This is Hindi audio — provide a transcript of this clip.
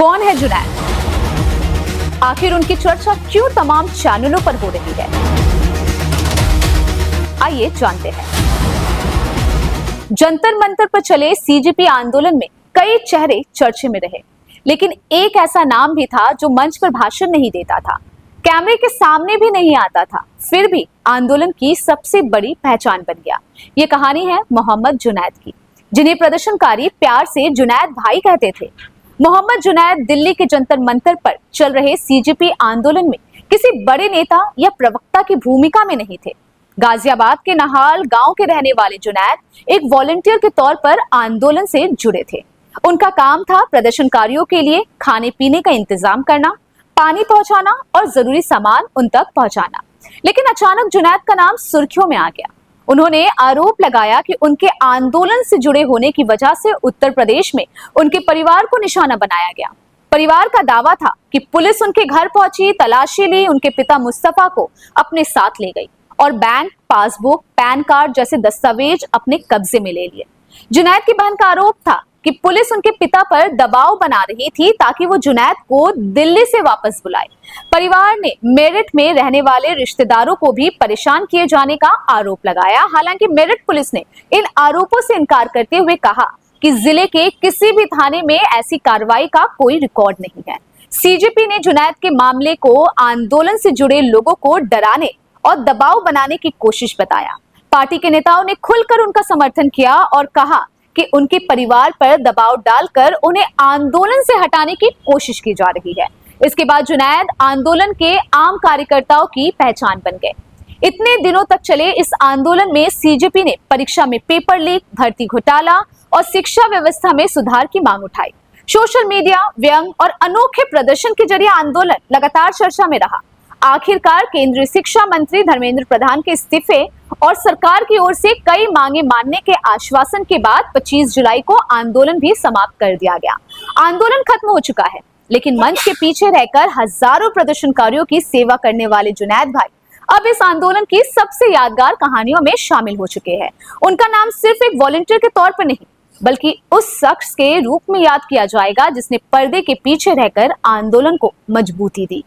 कौन है जुनैद? आखिर उनकी चर्चा क्यों तमाम चैनलों पर हो रही है? आइए जानते हैं। जंतर मंतर पर चले सीजेपी आंदोलन में कई चेहरे चर्चे में रहे, लेकिन एक ऐसा नाम भी था जो मंच पर भाषण नहीं देता था, कैमरे के सामने भी नहीं आता था, फिर भी आंदोलन की सबसे बड़ी पहचान बन गया। ये कहानी है मोहम्मद जुनैद की, जिन्हें प्रदर्शनकारी प्यार से जुनैद भाई कहते थे। मोहम्मद जुनैद दिल्ली के जंतर मंतर पर चल रहे सीजेपी आंदोलन में किसी बड़े नेता या प्रवक्ता की भूमिका में नहीं थे। गाजियाबाद के नहाल गांव के रहने वाले जुनैद एक वॉलंटियर के तौर पर आंदोलन से जुड़े थे। उनका काम था प्रदर्शनकारियों के लिए खाने पीने का इंतजाम करना, पानी पहुंचाना और जरूरी सामान उन तक पहुंचाना। लेकिन अचानक जुनैद का नाम सुर्खियों में आ गया। उन्होंने आरोप लगाया कि उनके आंदोलन से जुड़े होने की वजह से उत्तर प्रदेश में उनके परिवार को निशाना बनाया गया। परिवार का दावा था कि पुलिस उनके घर पहुंची, तलाशी ली, उनके पिता मुस्तफा को अपने साथ ले गई और बैंक, पासबुक, पैन कार्ड जैसे दस्तावेज अपने कब्जे में ले लिए। जुनैद की बहन का आरोप था कि पुलिस उनके पिता पर दबाव बना रही थी ताकि वो जुनैद को दिल्ली से वापस बुलाए। परिवार ने मेरठ में रहने वाले रिश्तेदारों को भी परेशान किए जाने का आरोप लगाया। हालांकि मेरठ पुलिस ने इन आरोपों से इनकार करते हुए कहा कि जिले के किसी भी थाने में ऐसी कार्रवाई का कोई रिकॉर्ड नहीं है। सीजेपी ने जुनैद के मामले को आंदोलन से जुड़े लोगों को डराने और दबाव बनाने की कोशिश बताया। पार्टी के नेताओं ने खुलकर उनका समर्थन किया और कहा कि उनके परिवार पर दबाव डालकर उन्हें आंदोलन से हटाने की कोशिश की जा रही है। इसके बाद जुनैद आंदोलन के आम कार्यकर्ताओं की पहचान बन गए। इतने दिनों तक चले इस आंदोलन में सीजेपी ने परीक्षा में पेपर लीक, भर्ती घोटाला और शिक्षा व्यवस्था में सुधार की मांग उठाई। सोशल मीडिया, व्यंग और अनोखे प्रदर्शन के जरिए आंदोलन लगातार चर्चा में रहा। आखिरकार केंद्रीय शिक्षा मंत्री धर्मेंद्र प्रधान के इस्तीफे और सरकार की ओर से कई मांगे मानने के आश्वासन के बाद 25 जुलाई को आंदोलन भी समाप्त कर दिया गया। आंदोलन खत्म हो चुका है, लेकिन मंच के पीछे रहकर हजारों प्रदर्शनकारियों की सेवा करने वाले जुनैद भाई अब इस आंदोलन की सबसे यादगार कहानियों में शामिल हो चुके हैं। उनका नाम सिर्फ एक वॉलंटियर के तौर पर नहीं, बल्कि उस शख्स के रूप में याद किया जाएगा जिसने पर्दे के पीछे रहकर आंदोलन को मजबूती दी।